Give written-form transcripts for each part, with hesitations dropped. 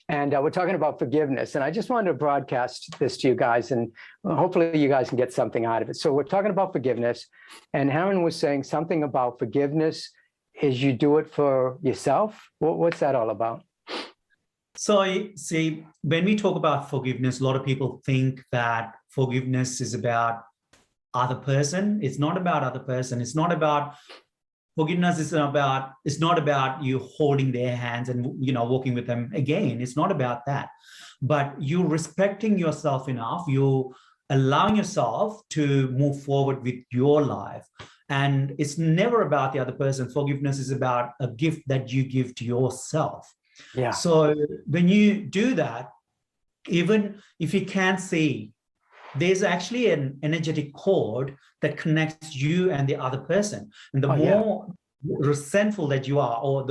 And we're talking about forgiveness. And I just wanted to broadcast this to you guys, and hopefully you guys can get something out of it. So we're talking about forgiveness. And Haran was saying something about forgiveness is you do it for yourself. What's that all about? So, see, when we talk about forgiveness, a lot of people think that forgiveness is about other person. It's not about other person. It's not about forgiveness. It's not about you holding their hands and walking with them again. It's not about that. But you respecting yourself enough, you allowing yourself to move forward with your life. And it's never about the other person. Forgiveness is about a gift that you give to yourself. Yeah. So when you do that, even if you can't see, there's actually an energetic cord that connects you and the other person. And the more resentful that you are, or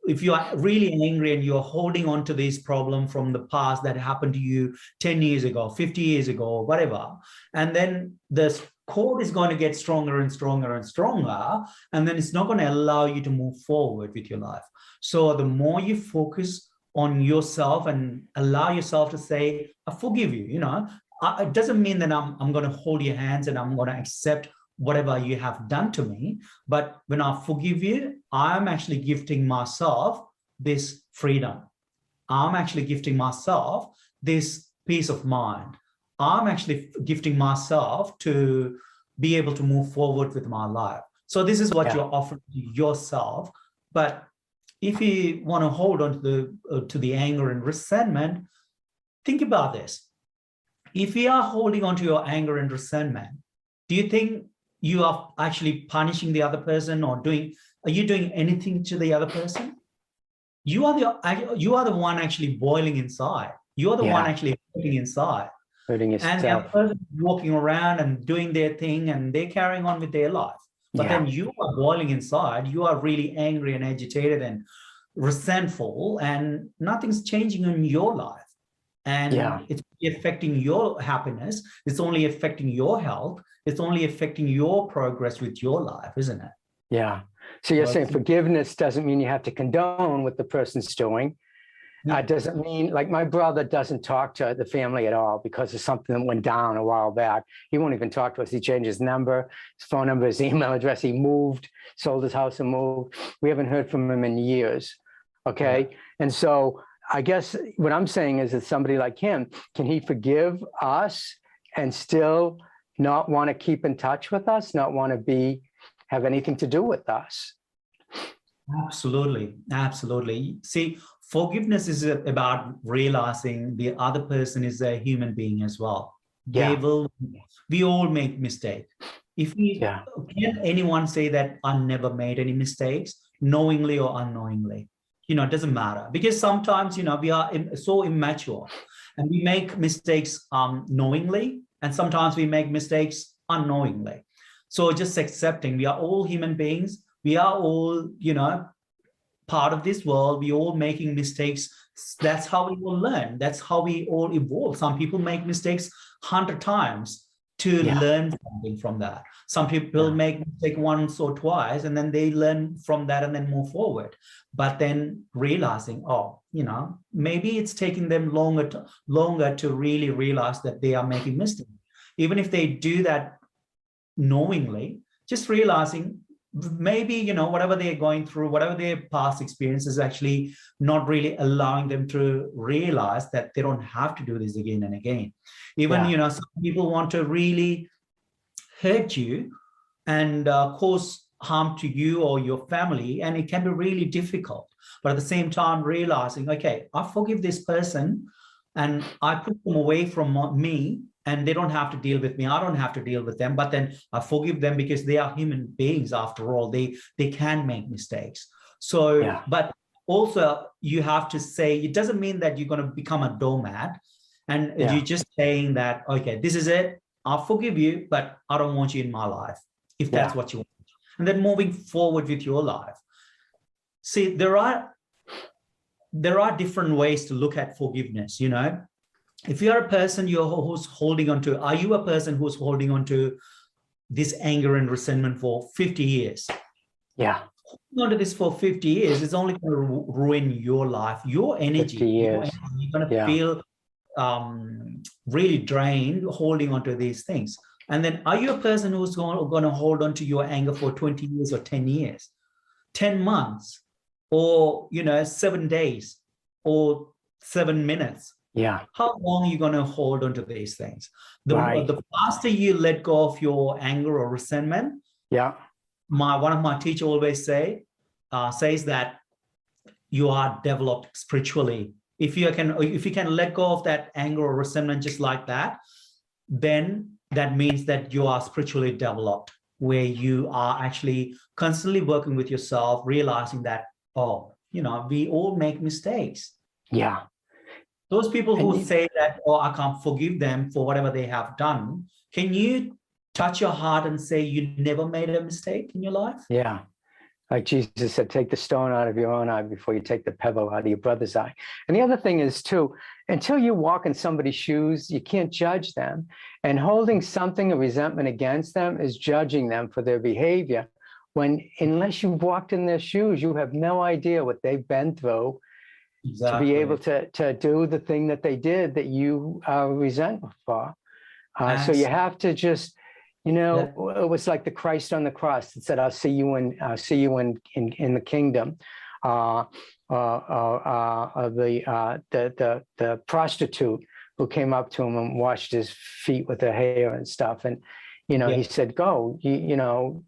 if you are really angry and you're holding on to this problem from the past that happened to you 10 years ago, 50 years ago, or whatever, and then the cord is going to get stronger and stronger and stronger, and then it's not going to allow you to move forward with your life. So the more you focus on yourself and allow yourself to say, I forgive you, it doesn't mean that I'm going to hold your hands and I'm going to accept whatever you have done to me. But when I forgive you, I'm actually gifting myself this freedom. I'm actually gifting myself this peace of mind. I'm actually gifting myself to be able to move forward with my life. So this is what you're offering to yourself. But if you want to hold on to the anger and resentment, think about this. If you are holding on to your anger and resentment, do you think you are actually punishing the other person, or are you doing anything to the other person? You are the one actually boiling inside. You are the one actually hurting inside. Hurting yourself. And the other person is walking around and doing their thing and they're carrying on with their life. But then you are boiling inside. You are really angry and agitated and resentful, and nothing's changing in your life. And it's affecting your happiness. It's only affecting your health. It's only affecting your progress with your life, isn't it? Yeah. So you're saying forgiveness doesn't mean you have to condone what the person's doing. It doesn't mean, like, my brother doesn't talk to the family at all because of something that went down a while back. He won't even talk to us. He changed his number, his phone number, his email address. He moved, sold his house and moved. We haven't heard from him in years. Okay. Yeah. And so I guess what I'm saying is that somebody like him, can he forgive us and still not want to keep in touch with us, not want to have anything to do with us? Absolutely. Absolutely. See, forgiveness is about realizing the other person is a human being as well. We all make mistakes. Can anyone say that I never made any mistakes, knowingly or unknowingly? It doesn't matter, because sometimes, we are so immature and we make mistakes knowingly, and sometimes we make mistakes unknowingly. So just accepting we are all human beings. We are all, part of this world. We all making mistakes. That's how we will learn. That's how we all evolve. Some people make mistakes 100 times to learn something from that. Some people make mistake once or twice, and then they learn from that and then move forward. But then realizing, maybe it's taking them longer to really realize that they are making mistakes. Even if they do that knowingly, just realizing maybe, whatever they're going through, whatever their past experience is actually not really allowing them to realize that they don't have to do this again and again. Even, some people want to really hurt you and cause harm to you or your family, and it can be really difficult. But at the same time, realizing, okay, I forgive this person and I put them away from me, and they don't have to deal with me. I don't have to deal with them, but then I forgive them because they are human beings after all. They can make mistakes. So, but also you have to say, it doesn't mean that you're going to become a doormat, and you're just saying that, okay, this is it. I'll forgive you, but I don't want you in my life, if that's what you want. And then moving forward with your life. See, there are different ways to look at forgiveness, If you're a person who's holding on to, are you a person who's holding on to this anger and resentment for 50 years? Yeah. holding on to this for 50 years is only going to ruin your life, your 50 energy. years. You're going to feel really drained holding on to these things. And then are you a person who's going to hold on to your anger for 20 years or 10 years, 10 months, or, 7 days or 7 minutes? Yeah. How long are you going to hold on to these things? Right. The faster you let go of your anger or resentment, yeah, one of my teachers always says that you are developed spiritually. If you can let go of that anger or resentment just like that, then that means that you are spiritually developed, where you are actually constantly working with yourself, realizing that, we all make mistakes. Yeah. Those people who say that, I can't forgive them for whatever they have done, can you touch your heart and say you never made a mistake in your life? Yeah. Like Jesus said, take the stone out of your own eye before you take the pebble out of your brother's eye. And the other thing is, too, until you walk in somebody's shoes, you can't judge them. And holding something of resentment against them is judging them for their behavior. Unless you've walked in their shoes, you have no idea what they've been through. Exactly. To be able to do the thing that they did that you are resentful for. So you have to just, it was like the Christ on the cross that said, I'll see you in the kingdom. The prostitute who came up to him and washed his feet with her hair and stuff. And, he said, go, you're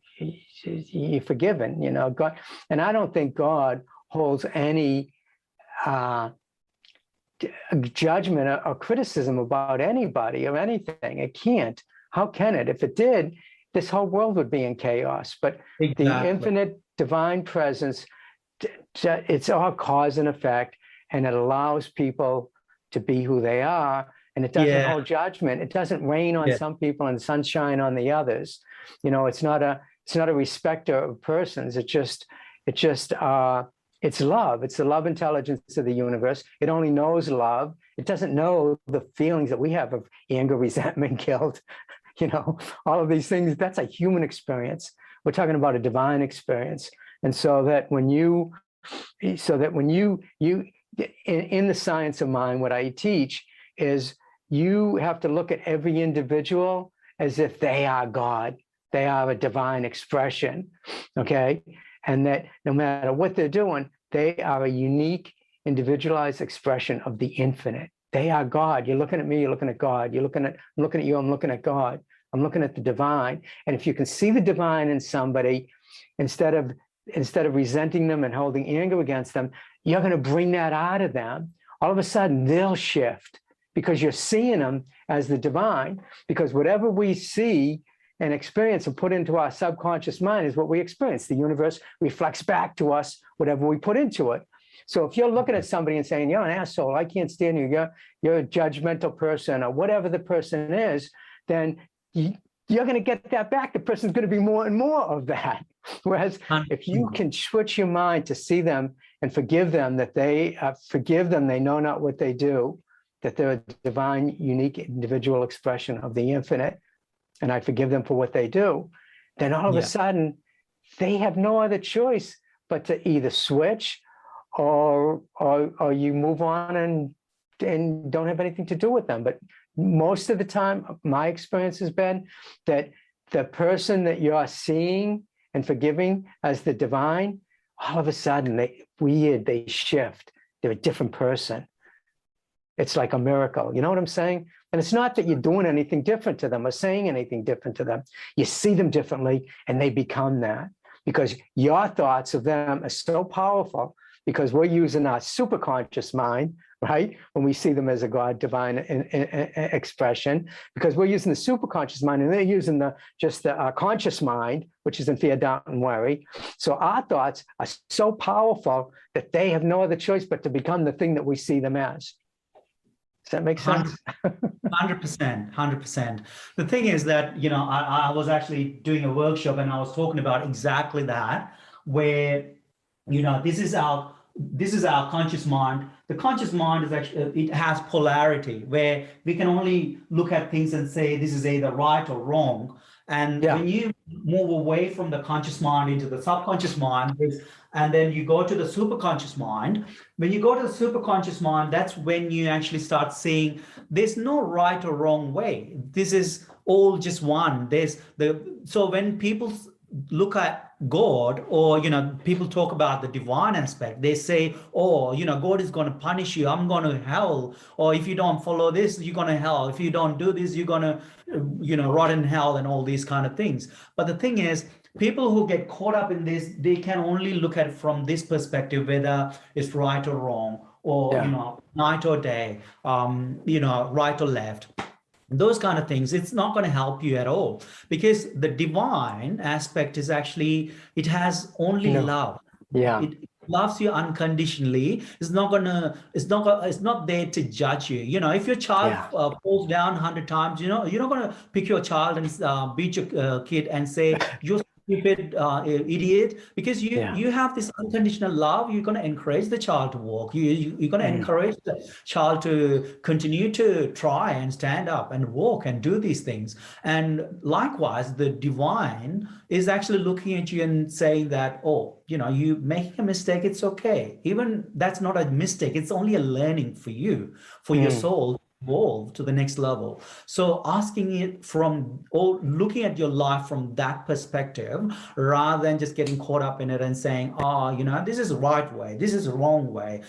forgiven, God. And I don't think God holds any judgment or criticism about anybody or anything. It can't. How can it? If it did, this whole world would be in chaos. But the infinite divine presence, it's all cause and effect, and it allows people to be who they are, and it doesn't hold judgment. It doesn't rain on some people and sunshine on the others. It's not a respecter of persons. It's love. It's the love intelligence of the universe. It only knows love. It doesn't know the feelings that we have of anger, resentment, guilt, all of these things. That's a human experience. We're talking about a divine experience. And so that when you in the science of mind, what I teach is you have to look at every individual as if they are God. They are a divine expression. Okay. And that no matter what they're doing, they are a unique, individualized expression of the infinite. They are God. You're looking at me, you're looking at God. I'm looking at you, I'm looking at God. I'm looking at the divine. And if you can see the divine in somebody, instead of resenting them and holding anger against them, you're going to bring that out of them. All of a sudden, they'll shift because you're seeing them as the divine, because whatever we see and experience and put into our subconscious mind is what we experience. The universe reflects back to us whatever we put into it. So if you're looking at somebody and saying, you're an asshole, I can't stand you, you're a judgmental person, or whatever the person is, then you're going to get that back. The person's going to be more and more of that. Whereas if you can switch your mind to see them and forgive them, that they know not what they do, that they're a divine, unique, individual expression of the infinite, and I forgive them for what they do, then all of a sudden they have no other choice but to either switch or you move on and don't have anything to do with them. But most of the time, my experience has been that the person that you're seeing and forgiving as the divine, all of a sudden they shift. They're a different person. It's like a miracle. You know what I'm saying? And it's not that you're doing anything different to them or saying anything different to them. You see them differently and they become that, because your thoughts of them are so powerful, because we're using our superconscious mind, right? When we see them as a God divine expression, because we're using the superconscious mind and they're using the conscious mind, which is in fear, doubt, and worry. So our thoughts are so powerful that they have no other choice but to become the thing that we see them as. Does that make sense? 100%. The thing is that, I was actually doing a workshop and I was talking about exactly that, where, this is our conscious mind. The conscious mind is actually, it has polarity, where we can only look at things and say this is either right or wrong. And when you move away from the conscious mind into the subconscious mind, and then you go to the superconscious mind, when you go to the superconscious mind, that's when you actually start seeing there's no right or wrong way. This is all just one. So when people look at God, or people talk about the divine aspect, they say, oh, God is going to punish you, I'm going to hell, or if you don't follow this, you're going to hell, if you don't do this, you're going to rot in hell, and all these kind of things. But the thing is, people who get caught up in this, they can only look at it from this perspective, whether it's right or wrong, or night or day, right or left, those kind of things. It's not going to help you at all, because the divine aspect is actually, it has only love. It loves you unconditionally. It's not there to judge you. If your child falls down 100 times, you're not going to pick your child and beat your kid and say, you're stupid idiot, because you have this unconditional love. You're going to encourage the child to walk. You're going to encourage the child to continue to try and stand up and walk and do these things. And likewise, the divine is actually looking at you and saying that, oh, you making a mistake, it's okay. Even that's not a mistake. It's only a learning for you, for your soul, evolve to the next level. So asking it from, or looking at your life from that perspective, rather than just getting caught up in it and saying, oh, this is the right way, this is the wrong way,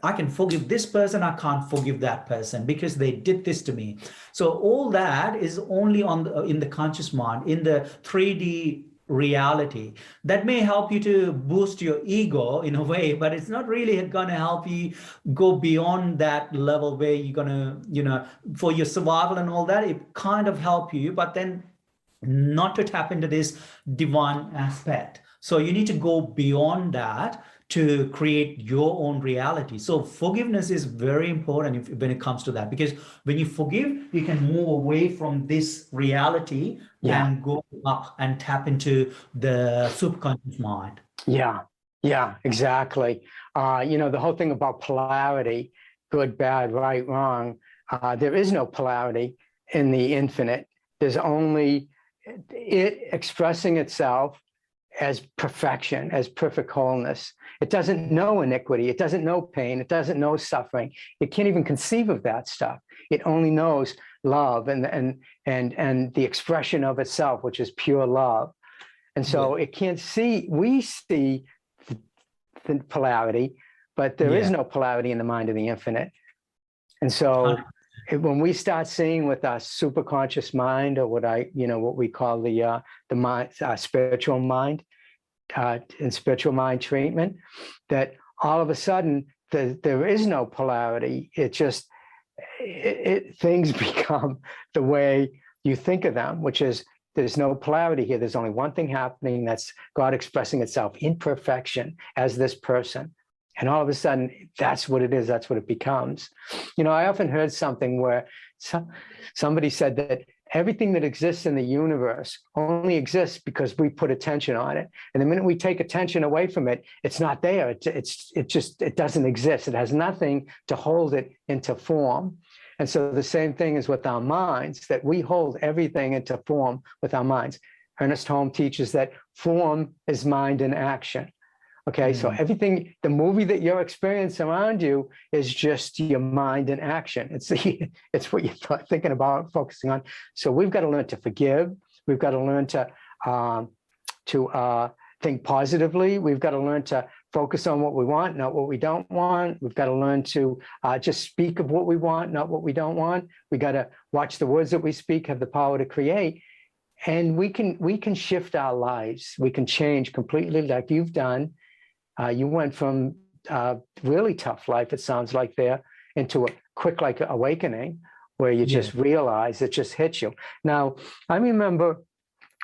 I can forgive this person, I can't forgive that person because they did this to me. So all that is only in the conscious mind, in the 3D reality. That may help you to boost your ego in a way, but it's not really going to help you go beyond that level where you're going to, for your survival and all that. It kind of help you, but then not to tap into this divine aspect. So you need to go beyond that to create your own reality. So forgiveness is very important when it comes to that, because when you forgive, you can move away from this reality and go up and tap into the subconscious mind. Yeah, exactly. The whole thing about polarity, good, bad, right, wrong, there is no polarity in the infinite. There's only it expressing itself as perfection, as perfect wholeness. It doesn't know iniquity. It doesn't know pain. It doesn't know suffering. It can't even conceive of that stuff. It only knows love and the expression of itself, which is pure love. And so it can't see, we see the polarity, but there is no polarity in the mind of the infinite. And so when we start seeing with our superconscious mind, or what we call the mind, spiritual mind, in spiritual mind treatment, that all of a sudden there is no polarity. It just things become the way you think of them, which is there's no polarity here. There's only one thing happening. That's God expressing itself in perfection as this person. And all of a sudden, that's what it is. That's what it becomes. I often heard something where somebody said that everything that exists in the universe only exists because we put attention on it. And the minute we take attention away from it, it's not there. It doesn't exist. It has nothing to hold it into form. And so the same thing is with our minds, that we hold everything into form with our minds. Ernest Holmes teaches that form is mind in action. Okay, so everything, the movie that you're experiencing around you is just your mind in action. It's what you're thinking about, focusing on. So we've got to learn to forgive. We've got to learn to think positively. We've got to learn to focus on what we want, not what we don't want. We've got to learn to just speak of what we want, not what we don't want. We got to watch the words that we speak have the power to create. And we can shift our lives. We can change completely, like you've done. You went from really tough life, it sounds like there, into a quick like awakening where you just realize it just hits you. Now, I remember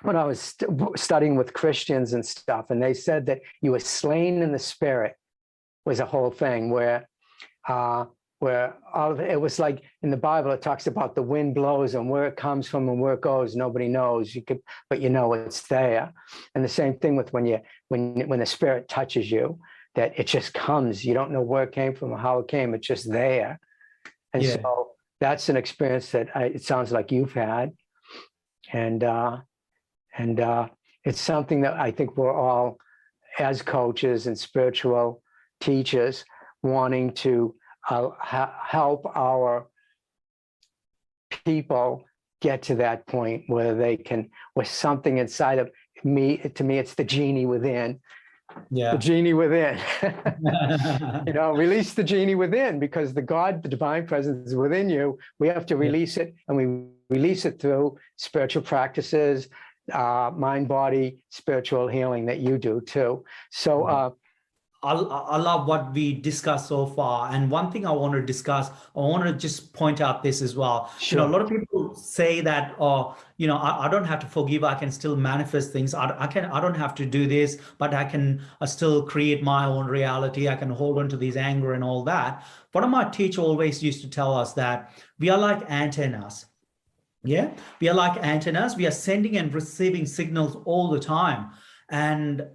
when I was studying with Christians and stuff, and they said that you were slain in the spirit was a whole thing where it was like in the Bible, it talks about the wind blows and where it comes from and where it goes, nobody knows. But it's there. And the same thing with when the spirit touches you, that it just comes. You don't know where it came from or how it came. It's just there. And so that's an experience that it sounds like you've had. And And it's something that I think we're all, as coaches and spiritual teachers, wanting to help our people get to that point where they can, with something inside of me, to me, it's the genie within. Yeah. The genie within. Release the genie within, because the divine presence is within you. We have to release it, and we release it through spiritual practices, mind, body, spiritual healing that you do too. So I love what we discussed so far. And one thing I want to discuss, I want to just point out this as well. Sure. A lot of people say that, I don't have to forgive. I can still manifest things. I don't have to do this, but I can still create my own reality. I can hold on to this anger and all that. One of my teachers always used to tell us that we are like antennas. Yeah, we are like antennas. We are sending and receiving signals all the time. And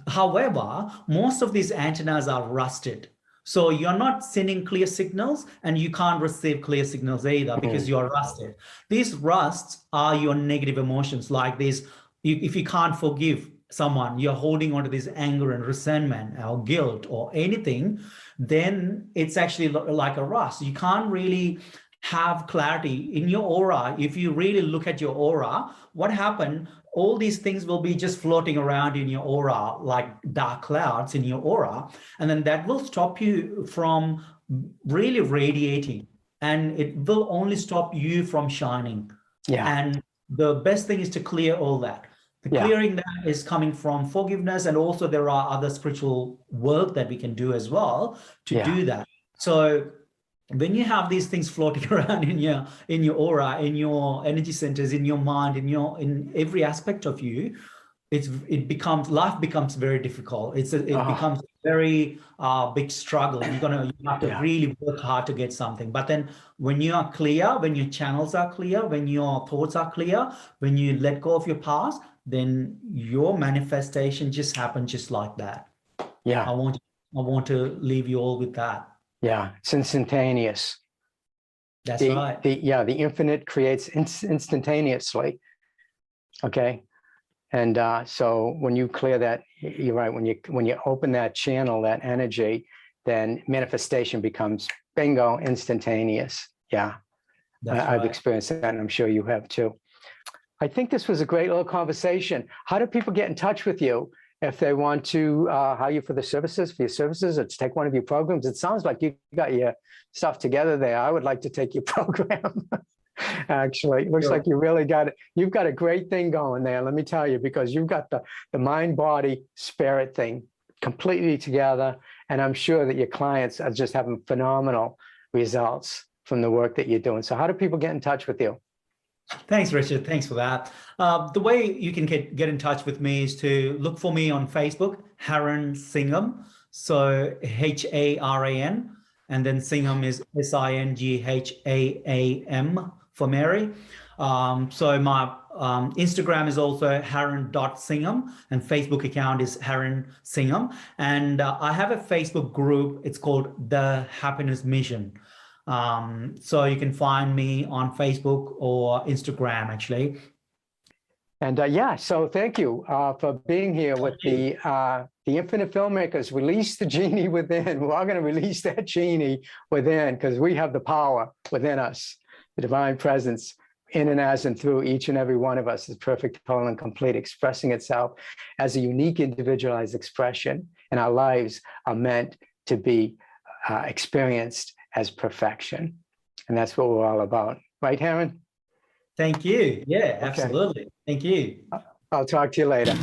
however, most of these antennas are rusted. So you're not sending clear signals, and you can't receive clear signals either, because you're rusted. These rusts are your negative emotions, like this. If you can't forgive someone, you're holding on to this anger and resentment or guilt or anything, then it's actually like a rust. You can't really have clarity in your aura. If you really look at your aura, what happened? All these things will be just floating around in your aura like dark clouds in your aura. And then that will stop you from really radiating, and it will only stop you from shining. Yeah. And the best thing is to clear all that. The clearing that is coming from forgiveness, and also there are other spiritual work that we can do as well to do that. So when you have these things floating around in your aura, in your energy centers, in your mind, in every aspect of you, life becomes very difficult. It becomes a very big struggle. You have to really work hard to get something. But then when you are clear, when your channels are clear, when your thoughts are clear, when you let go of your past, then your manifestation just happens just like that. Yeah. I want to leave you all with that. Yeah, it's instantaneous. That's right. The infinite creates instantaneously. Okay. And so when you clear that, you're right, when you open that channel, that energy, then manifestation becomes bingo, instantaneous. Yeah. I've experienced that, and I'm sure you have too. I think this was a great little conversation. How do people get in touch with you if they want to hire you for your services, or to take one of your programs? It sounds like you got your stuff together there. I would like to take your program. Actually, it looks like you really got it. You've got a great thing going there, let me tell you, because you've got the mind, body, spirit thing completely together. And I'm sure that your clients are just having phenomenal results from the work that you're doing. So how do people get in touch with you? Thanks, Richard. Thanks for that. The way you can get in touch with me is to look for me on Facebook, Haran Singham. So Haran, and then Singham is Singham for Mary. So my Instagram is also Haran.Singham, and Facebook account is Haran Singham. And I have a Facebook group. It's called The Happiness Mission. So you can find me on Facebook or Instagram, actually. And so thank you for being here with the Infinite Filmmakers. Release the genie within. We're all going to release that genie within, because we have the power within us, the divine presence in and as and through each and every one of us is perfect, whole, and complete, expressing itself as a unique, individualized expression. And our lives are meant to be experienced as perfection. And that's what we're all about. Right, Haran? Thank you. Yeah, absolutely. Thank you. I'll talk to you later.